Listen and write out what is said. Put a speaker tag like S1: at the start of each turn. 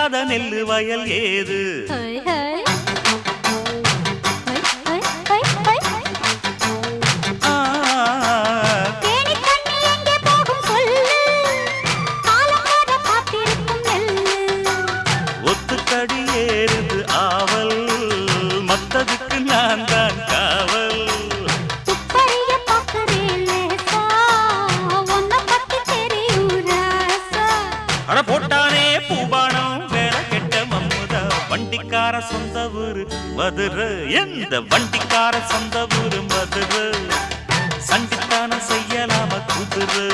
S1: விதைக்காத நெல்லு வயல் ஏது ஒத்துக்கடி ஏறுது ஆவல் மத்ததுக்கு நான் தான் காவல் அட போட்டானே பூபானம் வேலை கெட்ட மம்முதா வண்டிக்கார சொந்த ஊரு மதுரை எந்த வண்டிக்கார சொந்த ஊரு மதுரை சண்டித்தான செய்யலாம குதிரை